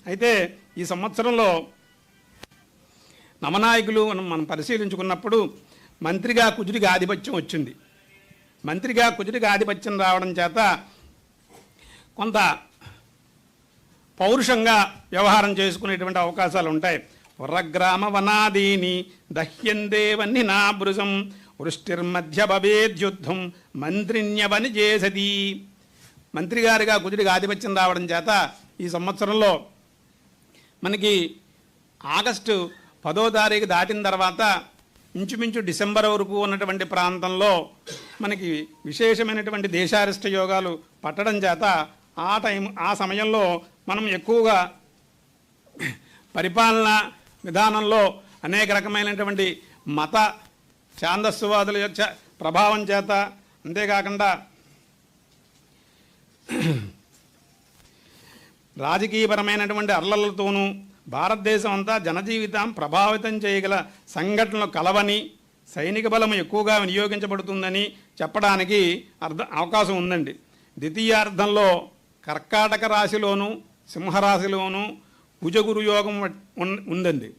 అయితే ఈ సంవత్సరంలో నవనాయకులు మనం పరిశీలించుకున్నప్పుడు మంత్రిగా కుజుడికి ఆధిపత్యం వచ్చింది. మంత్రిగా కుజుడికి ఆధిపత్యం రావడం చేత కొంత పౌరుషంగా వ్యవహారం చేసుకునేటువంటి అవకాశాలు ఉంటాయి. పురగ్రామ వనాదీని దహ్యందేవన్ని నా భృజం వృష్టిర్మధ్య భవేద్యుద్ధం మంత్రిణ్యవని చేసది. మంత్రిగారిగా కుజుడికి ఆధిపత్యం రావడం చేత ఈ సంవత్సరంలో మనకి ఆగస్టు 10వ తారీఖు దాటిన తర్వాత ఇంచుమించు డిసెంబర్ వరకు ఉన్నటువంటి ప్రాంతంలో మనకి విశేషమైనటువంటి దేశారిష్ట యోగాలు పట్టడం చేత ఆ సమయంలో మనం ఎక్కువగా పరిపాలనా విధానంలో అనేక రకమైనటువంటి మత ఛాందస్సువాదుల యొక్క ప్రభావం చేత, అంతేకాకుండా రాజకీయపరమైనటువంటి అర్లలతోనూ భారతదేశం అంతా జనజీవితం ప్రభావితం చేయగల సంఘటనలు కలవని, సైనిక బలం ఎక్కువగా వినియోగించబడుతుందని చెప్పడానికి అవకాశం ఉందండి. ద్వితీయార్థంలో కర్కాటక రాశిలోను సింహరాశిలోను కుజగురు యోగం ఉందండి.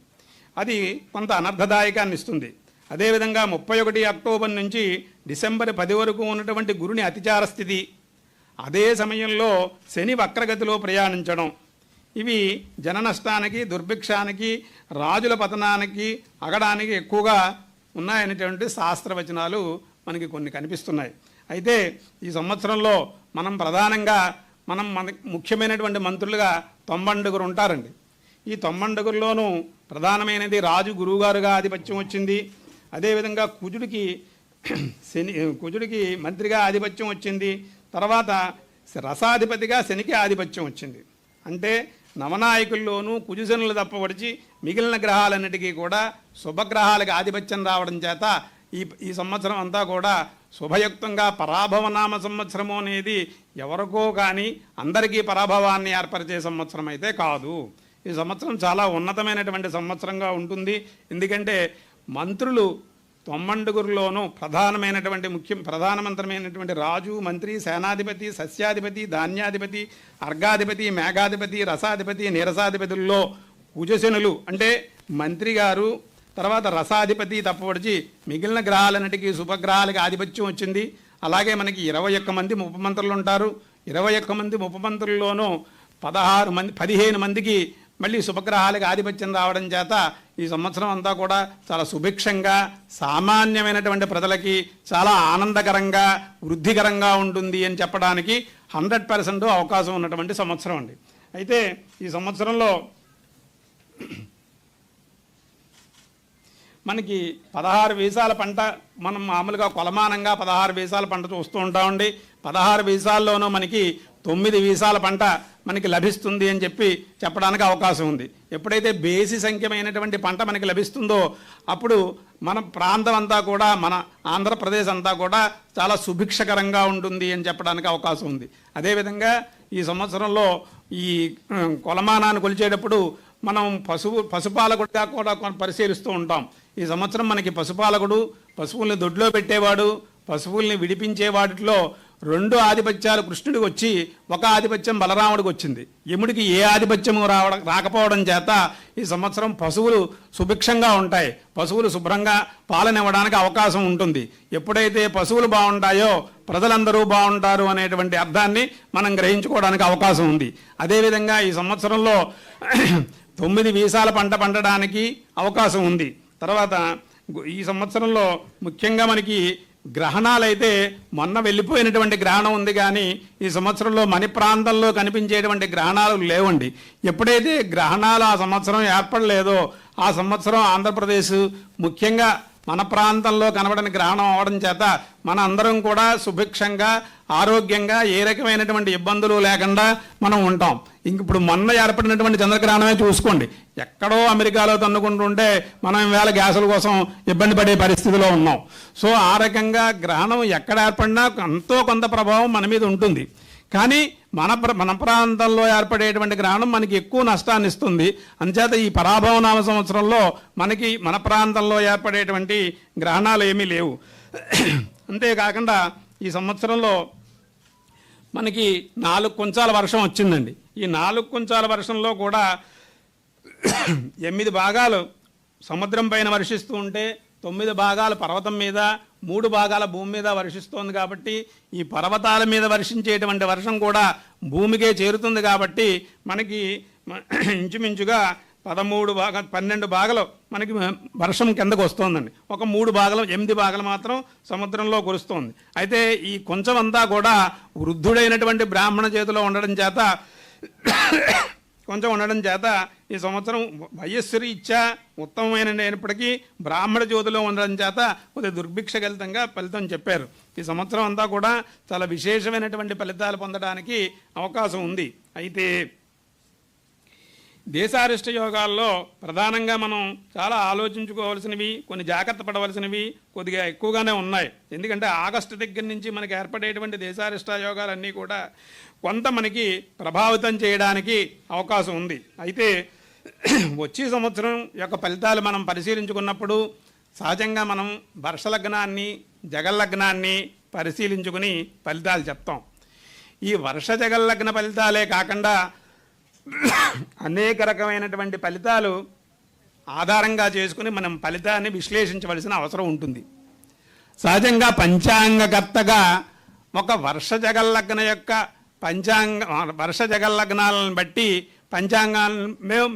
అది కొంత అనర్థదాయకాన్ని ఇస్తుంది. అదేవిధంగా 31 అక్టోబర్ నుంచి డిసెంబర్ 10 వరకు ఉన్నటువంటి గురుని అతిచార స్థితి, అదే సమయంలో శని వక్రగతిలో ప్రయాణించడం, ఇవి జన నష్టానికి, దుర్భిక్షానికి, రాజుల పతనానికి, అగడానికి ఎక్కువగా ఉన్నాయనేటువంటి శాస్త్రవచనాలు మనకి కొన్ని కనిపిస్తున్నాయి. అయితే ఈ సంవత్సరంలో మనం ప్రధానంగా మన ముఖ్యమైనటువంటి మంత్రులుగా 90 ఉంటారండి. ఈ 90లోనూ ప్రధానమైనది రాజు గురువుగారుగా ఆధిపత్యం వచ్చింది. అదేవిధంగా కుజుడికి మంత్రిగా ఆధిపత్యం వచ్చింది. తర్వాత రసాధిపతిగా శనికి ఆధిపత్యం వచ్చింది. అంటే నవనాయకుల్లోనూ కుజుశనులు తప్పవడిచి మిగిలిన గ్రహాలన్నిటికీ కూడా శుభగ్రహాలకు ఆధిపత్యం రావడం చేత ఈ సంవత్సరం అంతా కూడా శుభయుక్తంగా పరాభవనామ సంవత్సరము అనేది ఎవరికో కానీ అందరికీ పరాభవాన్ని ఏర్పరిచే సంవత్సరం అయితే కాదు. ఈ సంవత్సరం చాలా ఉన్నతమైనటువంటి సంవత్సరంగా ఉంటుంది. ఎందుకంటే మంత్రులు 90లోనూ ప్రధానమంత్రమైనటువంటి రాజు, మంత్రి, సేనాధిపతి, సస్యాధిపతి, ధాన్యాధిపతి, అర్ఘాధిపతి, మేఘాధిపతి, రసాధిపతి, నీరసాధిపతుల్లో కుజశనులు అంటే మంత్రి గారు, తర్వాత రసాధిపతి తప్పవడిచి మిగిలిన గ్రహాలన్నిటికీ శుభగ్రహాలకి ఆధిపత్యం వచ్చింది. అలాగే మనకి 21 మంది ఉపమంత్రులు ఉంటారు. 21 మంది ఉపమంత్రుల్లోనూ 15 మందికి మళ్ళీ శుభగ్రహాలకు ఆధిపత్యం రావడం చేత ఈ సంవత్సరం అంతా కూడా చాలా సుభిక్షంగా, సామాన్యమైనటువంటి ప్రజలకి చాలా ఆనందకరంగా, వృద్ధికరంగా ఉంటుంది అని చెప్పడానికి 100% అవకాశం ఉన్నటువంటి సంవత్సరం అండి. అయితే ఈ సంవత్సరంలో మనకి 16 వీసాల పంట మనం మామూలుగా కొలమానంగా 16 వీసాల పంట చూస్తూ ఉంటామండి. 16 వీసాల్లోనూ మనకి 9 వీసాల పంట మనకి లభిస్తుంది అని చెప్పడానికి అవకాశం ఉంది. ఎప్పుడైతే బేసి సంఖ్యమైనటువంటి పంట మనకి లభిస్తుందో అప్పుడు మన ప్రాంతం అంతా కూడా, మన ఆంధ్రప్రదేశ్ అంతా కూడా చాలా సుభిక్షకరంగా ఉంటుంది అని చెప్పడానికి అవకాశం ఉంది. అదేవిధంగా ఈ సంవత్సరంలో ఈ కొలమానాన్ని కొలిచేటప్పుడు మనం పశుపాలకుడిగా కూడా పరిశీలిస్తూ ఉంటాం. ఈ సంవత్సరం మనకి పశుపాలకుడు, పశువుల్ని దొడ్లో పెట్టేవాడు, పశువుల్ని విడిపించే వాటిలో 2 ఆధిపత్యాలు కృష్ణుడికి వచ్చి 1 ఆధిపత్యం బలరాముడికి వచ్చింది. యముడికి ఏ ఆధిపత్యము రాకపోవడం చేత ఈ సంవత్సరం పశువులు సుభిక్షంగా ఉంటాయి. పశువులు శుభ్రంగా పాలనివ్వడానికి అవకాశం ఉంటుంది. ఎప్పుడైతే పశువులు బాగుంటాయో ప్రజలందరూ బాగుంటారు అనేటువంటి అర్థాన్ని మనం గ్రహించుకోవడానికి అవకాశం ఉంది. అదేవిధంగా ఈ సంవత్సరంలో 9 వీసాల పంట పండడానికి అవకాశం ఉంది. తర్వాత ఈ సంవత్సరంలో ముఖ్యంగా మనకి గ్రహణాలైతే మొన్న వెళ్ళిపోయినటువంటి గ్రహణం ఉంది, కానీ ఈ సంవత్సరంలో మన ప్రాంతంలో కనిపించేటువంటి గ్రహణాలు లేవండి. ఎప్పుడైతే గ్రహణాలు ఆ సంవత్సరం ఏర్పడలేదో ఆ సంవత్సరం ఆంధ్రప్రదేశ్ ముఖ్యంగా మన ప్రాంతంలో కనబడని గ్రహణం అవడం చేత మన అందరం కూడా సుభిక్షంగా, ఆరోగ్యంగా, ఏ రకమైనటువంటి ఇబ్బందులు లేకుండా మనం ఉంటాం. ఇప్పుడు మొన్న ఏర్పడినటువంటి చంద్రగ్రహణమే చూసుకోండి, ఎక్కడో అమెరికాలో తన్నుకుంటుంటే మనం ఈవేళ గ్యాసుల కోసం ఇబ్బంది పడే పరిస్థితిలో ఉన్నాం. సో ఆ రకంగా గ్రహణం ఎక్కడ ఏర్పడినా ఎంతో కొంత ప్రభావం మన మీద ఉంటుంది. కానీ మన ప్రాంతంలో ఏర్పడేటువంటి గ్రహణం మనకి ఎక్కువ నష్టాన్ని ఇస్తుంది. అంచేత ఈ పరాభవనామ సంవత్సరంలో మనకి మన ప్రాంతంలో ఏర్పడేటువంటి గ్రహణాలు ఏమీ లేవు. అంతేకాకుండా ఈ సంవత్సరంలో మనకి 4 కొంచాల వర్షం వచ్చిందండి. ఈ 4 కుంచాల వర్షంలో కూడా 8 భాగాలు సముద్రం పైన వర్షిస్తూ ఉంటే 9 భాగాలు పర్వతం మీద 3 భాగాల భూమి మీద వర్షిస్తోంది. కాబట్టి ఈ పర్వతాల మీద వర్షించేటువంటి వర్షం కూడా భూమికే చేరుతుంది. కాబట్టి మనకి ఇంచుమించుగా 12 భాగాలు మనకి వర్షం కిందకు వస్తుందండి. ఒక 8 భాగాలు మాత్రం సముద్రంలో కురుస్తోంది. అయితే ఈ కొంచెం అంతా కూడా వృద్ధుడైనటువంటి బ్రాహ్మణ చేతిలో ఉండడం చేత ఈ సంవత్సరం వయస్సురీత్యా ఉత్తమమైనప్పటికీ బ్రాహ్మణ జ్యోతిలో ఉండడం చేత కొద్దిగా దుర్భిక్షగలితంగా ఫలితం చెప్పారు. ఈ సంవత్సరం అంతా కూడా చాలా విశేషమైనటువంటి ఫలితాలు పొందడానికి అవకాశం ఉంది. అయితే దేశారిష్ట యోగాల్లో ప్రధానంగా మనం చాలా ఆలోచించుకోవాల్సినవి, కొన్ని జాగ్రత్త పడవలసినవి కొద్దిగా ఎక్కువగానే ఉన్నాయి. ఎందుకంటే ఆగస్టు దగ్గర నుంచి మనకి ఏర్పడేటువంటి దేశారిష్ట యోగాలన్నీ కూడా కొంత మనకి ప్రభావితం చేయడానికి అవకాశం ఉంది. అయితే వచ్చే సంవత్సరం యొక్క ఫలితాలు మనం పరిశీలించుకున్నప్పుడు సహజంగా మనం వర్షలగ్నాన్ని జగల్లగ్నాన్ని పరిశీలించుకుని ఫలితాలు చెప్తాం. ఈ వర్ష జగల్లగ్న ఫలితాలే కాకుండా అనేక రకమైనటువంటి ఫలితాలు ఆధారంగా చేసుకుని మనం ఫలితాన్ని విశ్లేషించవలసిన అవసరం ఉంటుంది. సహజంగా పంచాంగకర్తగా ఒక వర్ష జగల్లగ్న యొక్క వర్ష జగల్లగ్నాలను బట్టి పంచాంగాలను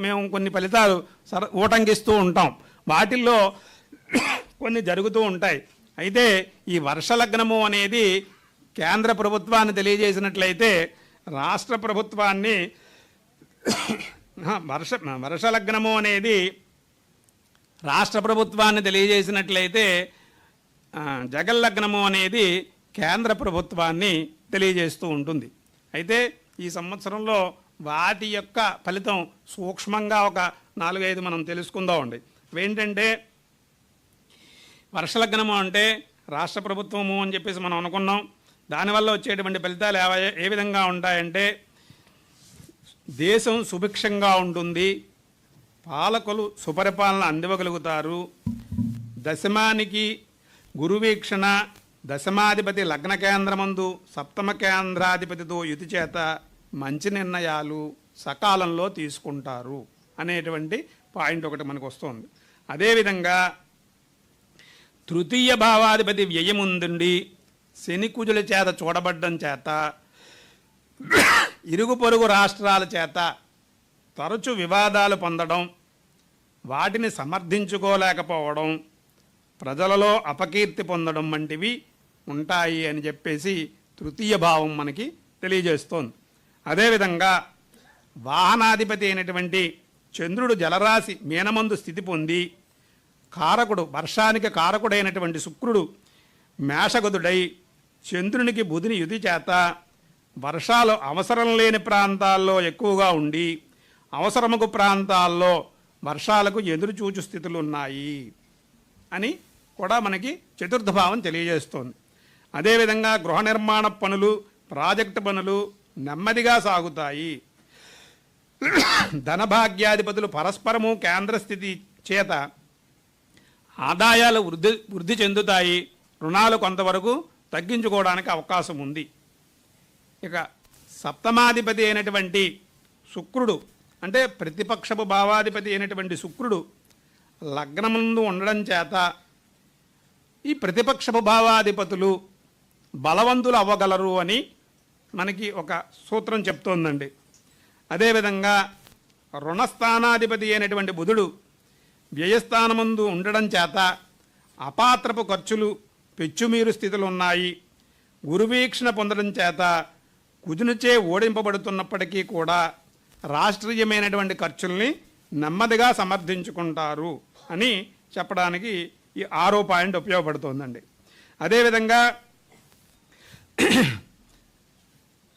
మేము కొన్ని ఫలితాలు ఊటంకిస్తూ ఉంటాం. వాటిల్లో కొన్ని జరుగుతూ ఉంటాయి. అయితే ఈ వర్షలగ్నము అనేది కేంద్ర ప్రభుత్వాన్ని తెలియజేసినట్లయితే రాష్ట్ర ప్రభుత్వాన్ని వర్షలగ్నము అనేది రాష్ట్ర ప్రభుత్వాన్ని తెలియజేసినట్లయితే జగల్లగ్నము అనేది కేంద్ర ప్రభుత్వాన్ని తెలియజేస్తూ ఉంటుంది. అయితే ఈ సంవత్సరంలో వాటి యొక్క ఫలితం సూక్ష్మంగా ఒక 4-5 మనం తెలుసుకుందామండి. ఏంటంటే వర్షలగ్నము అంటే రాష్ట్ర ప్రభుత్వము అని చెప్పేసి మనం అనుకున్నాం. దానివల్ల వచ్చేటువంటి ఫలితాలు ఏ విధంగా ఉంటాయంటే దేశం సుభిక్షంగా ఉంటుంది, పాలకులు సుపరిపాలన అందివ్వగలుగుతారు, దశమానికి గురువీక్షణ, దశమాధిపతి లగ్న కేంద్రమందు సప్తమ కేంద్రాధిపతితో యుతి చేత మంచి నిర్ణయాలు సకాలంలో తీసుకుంటారు అనేటువంటి పాయింట్ ఒకటి మనకు వస్తుంది. అదేవిధంగా తృతీయ భావాధిపతి వ్యయముందుండి శని కుజుల చేత చూడబడ్డం చేత ఇరుగు పొరుగు రాష్ట్రాల చేత తరచు వివాదాలు పొందడం, వాటిని సమర్థించుకోలేకపోవడం, ప్రజలలో అపకీర్తి పొందడం వంటివి ఉంటాయి అని చెప్పేసి తృతీయ భావం మనకి తెలియజేస్తోంది. అదేవిధంగా వాహనాధిపతి అయినటువంటి చంద్రుడు జలరాశి మీనమందు స్థితి పొంది కారకుడు వర్షానికి కారకుడైనటువంటి శుక్రుడు మేషగదుడై చంద్రునికి బుధిని యుతి చేత వర్షాలు అవసరం లేని ప్రాంతాల్లో ఎక్కువగా ఉండి అవసరముకు ప్రాంతాల్లో వర్షాలకు ఎదురుచూచు స్థితులు ఉన్నాయి అని కూడా మనకి చతుర్థ భావం తెలియజేస్తోంది. అదేవిధంగా గృహ నిర్మాణ పనులు, ప్రాజెక్టు పనులు నెమ్మదిగా సాగుతాయి. ధనభాగ్యాధిపతులు పరస్పరము కేంద్ర స్థితి చేత ఆదాయాలు వృద్ధి చెందుతాయి, రుణాలు కొంతవరకు తగ్గించుకోవడానికి అవకాశం ఉంది. ఇక సప్తమాధిపతి అయినటువంటి శుక్రుడు అంటే ప్రతిపక్షపు భావాధిపతి అయినటువంటి శుక్రుడు లగ్నముందు ఉండడం చేత ఈ ప్రతిపక్షపు భావాధిపతులు బలవంతులు అవ్వగలరు అని మనకి ఒక సూత్రం చెప్తోందండి. అదేవిధంగా రుణస్థానాధిపతి అయినటువంటి బుధుడు వ్యయస్థానమందు ఉండడం చేత అపాత్రపు ఖర్చులు పెచ్చుమీరు స్థితులు ఉన్నాయి. గురువీక్షణ పొందడం చేత కుజునిచే ఓడింపబడుతున్నప్పటికీ కూడా రాష్ట్రీయమైనటువంటి ఖర్చుల్ని నెమ్మదిగా సమర్థించుకుంటారు అని చెప్పడానికి ఈ 6వ పాయింట్ ఉపయోగపడుతోందండి. అదేవిధంగా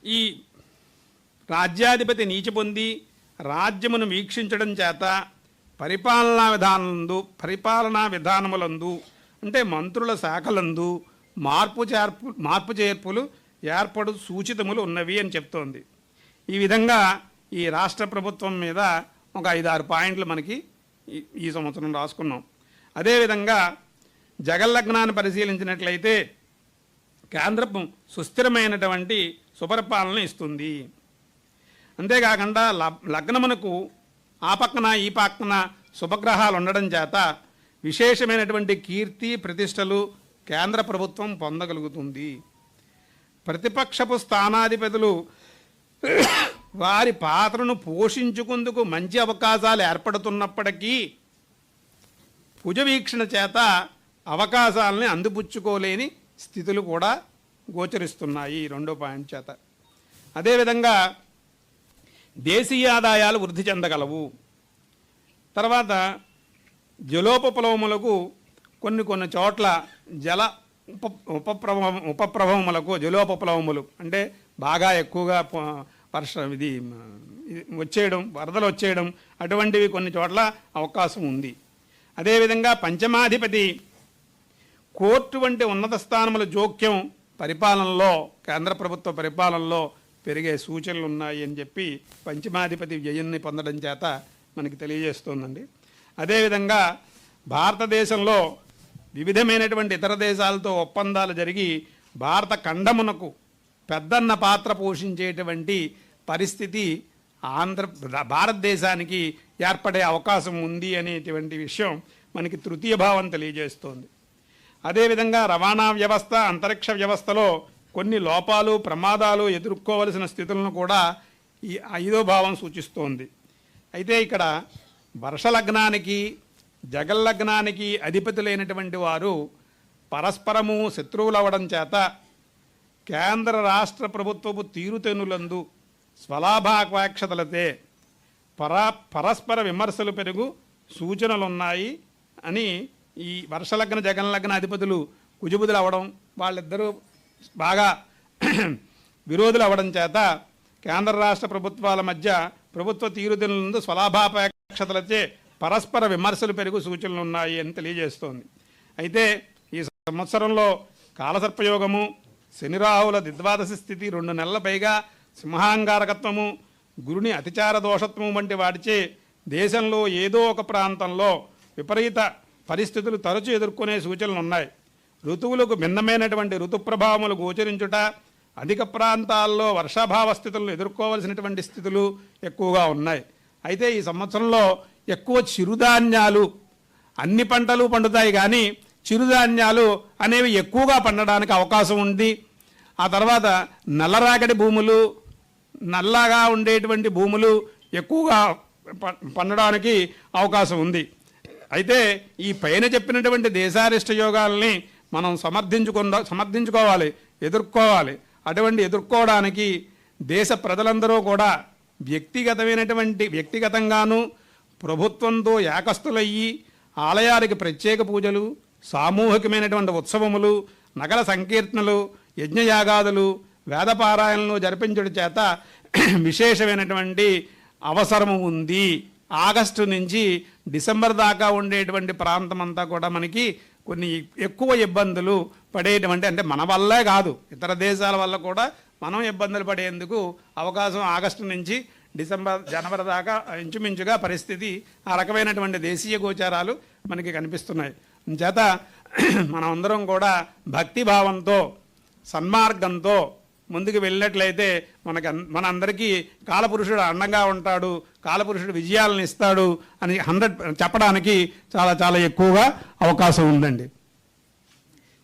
ఈ రాజ్యాధిపతి నీచి పొంది రాజ్యమును వీక్షించడం చేత పరిపాలనా విధానములందు అంటే మంత్రుల శాఖలందు మార్పు చేర్పులు ఏర్పడు సూచితములు ఉన్నవి అని చెప్తోంది. ఈ విధంగా ఈ రాష్ట్ర ప్రభుత్వం మీద ఒక 5-6 పాయింట్లు మనకి ఈ సంవత్సరం రాసుకున్నాం. అదేవిధంగా జగల్లగ్నాన్ని పరిశీలించినట్లయితే కేంద్రం సుస్థిరమైనటువంటి సుపరిపాలన ఇస్తుంది. అంతేకాకుండా లగ్నమునకు ఆ పక్కన ఈ పక్కన శుభగ్రహాలు ఉండడం చేత విశేషమైనటువంటి కీర్తి ప్రతిష్టలు కేంద్ర ప్రభుత్వం పొందగలుగుతుంది. ప్రతిపక్షపు స్థానాధిపతులు వారి పాత్రను పోషించుకుందుకు మంచి అవకాశాలు ఏర్పడుతున్నప్పటికీ భుజవీక్షణ చేత అవకాశాలని అందిపుచ్చుకోలేని స్థితులు కూడా గోచరిస్తున్నాయి ఈ రెండో పాయింట్ చేత. అదేవిధంగా దేశీయ ఆదాయాలు వృద్ధి చెందగలవు. తర్వాత జలోపప్లవములకు కొన్ని చోట్ల జల ఉపప్రభవములకు జలోపప్లవములు అంటే బాగా ఎక్కువగా ఇది వచ్చేయడం, వరదలు వచ్చేయడం అటువంటివి కొన్ని చోట్ల అవకాశం ఉంది. అదేవిధంగా పంచమాధిపతి కోర్టు వంటి ఉన్నత స్థానముల జోక్యం పరిపాలనలో, కేంద్ర ప్రభుత్వ పరిపాలనలో పెరిగే సూచనలు ఉన్నాయి అని చెప్పి పంచమాధిపతి వ్యయాన్ని పొందడం చేత మనకి తెలియజేస్తోందండి. అదేవిధంగా భారతదేశంలో వివిధమైనటువంటి ఇతర దేశాలతో ఒప్పందాలు జరిగి భారత ఖండమునకు పెద్దన్న పాత్ర పోషించేటువంటి పరిస్థితి భారతదేశానికి ఏర్పడే అవకాశం ఉంది అనేటువంటి విషయం మనకి తృతీయ భావం తెలియజేస్తోంది. అదేవిధంగా రవాణా వ్యవస్థ, అంతరిక్ష వ్యవస్థలో కొన్ని లోపాలు, ప్రమాదాలు ఎదుర్కోవలసిన స్థితులను కూడా ఈ ఐదో భావం సూచిస్తోంది. అయితే ఇక్కడ వర్షలగ్నానికి, జగల్లగ్నానికి అధిపతులైనటువంటి వారు పరస్పరము శత్రువులు అవ్వడం చేత కేంద్ర రాష్ట్ర ప్రభుత్వపు తీరుతెన్నులందు స్వలాభాపేక్షతలతే పరస్పర విమర్శలు పెరుగు సూచనలున్నాయి అని ఈ వర్షలగ్న జగన్లగ్న అధిపతులు కుజుబుదులు అవ్వడం, వాళ్ళిద్దరూ బాగా విరోధులు అవ్వడం చేత కేంద్ర రాష్ట్ర ప్రభుత్వాల మధ్య ప్రభుత్వ తీరుతెన్నులందు స్వలాభాపేక్షతలచే పరస్పర విమర్శలు పెరుగు సూచనలు ఉన్నాయి అని తెలియజేస్తోంది. అయితే ఈ సంవత్సరంలో కాలసర్పయోగము, శనిరాహుల ద్విద్వాదశి స్థితి, 2 నెలల పైగా సింహాంగారకత్వము, గురుని అతిచార దోషత్వము వంటి వాటిచే దేశంలో ఏదో ఒక ప్రాంతంలో విపరీత పరిస్థితులు తరచూ ఎదుర్కొనే సూచనలు ఉన్నాయి. ఋతువులకు భిన్నమైనటువంటి ఋతుప్రభావములు గోచరించుట, అధిక ప్రాంతాల్లో వర్షాభావ స్థితులను ఎదుర్కోవలసినటువంటి స్థితులు ఎక్కువగా ఉన్నాయి. అయితే ఈ సంవత్సరంలో ఎక్కువ చిరుధాన్యాలు, అన్ని పంటలు పండుతాయి కానీ చిరుధాన్యాలు అనేవి ఎక్కువగా పండడానికి అవకాశం ఉంది. ఆ తర్వాత నల్లరాగడి భూములు, నల్లగా ఉండేటువంటి భూములు ఎక్కువగా పండడానికి అవకాశం ఉంది. అయితే ఈ పైన చెప్పినటువంటి దేశారిష్ట యోగాల్ని మనం సమర్థించుకోవాలి, ఎదుర్కోవడానికి దేశ ప్రజలందరూ కూడా వ్యక్తిగతంగాను ప్రభుత్వంతో ఏకస్తులయ్యి ఆలయానికి ప్రత్యేక పూజలు, సామూహికమైనటువంటి ఉత్సవములు, నగర సంకీర్తనలు, యజ్ఞయాగాదులు, వేదపారాయణలు జరిపించడం చేత విశేషమైనటువంటి అవసరము ఉంది. ఆగస్టు నుంచి డిసెంబర్ దాకా ఉండేటువంటి ప్రాంతం అంతా కూడా మనకి కొన్ని ఎక్కువ ఇబ్బందులు పడేటువంటి, అంటే మన వల్లే కాదు ఇతర దేశాల వల్ల కూడా మనం ఇబ్బందులు పడేందుకు అవకాశం ఆగస్టు నుంచి జనవరి దాకా ఇంచుమించుగా పరిస్థితి ఆ రకమైనటువంటి దేశీయ గోచారాలు మనకి కనిపిస్తున్నాయి. చేత మనమందరం కూడా భక్తిభావంతో, సన్మార్గంతో ముందుకు వెళ్ళినట్లయితే మనందరికీ కాలపురుషుడు అండంగా ఉంటాడు, కాలపురుషుడు విజయాలను ఇస్తాడు అని 100 చెప్పడానికి చాలా చాలా ఎక్కువగా అవకాశం ఉందండి.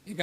ఇక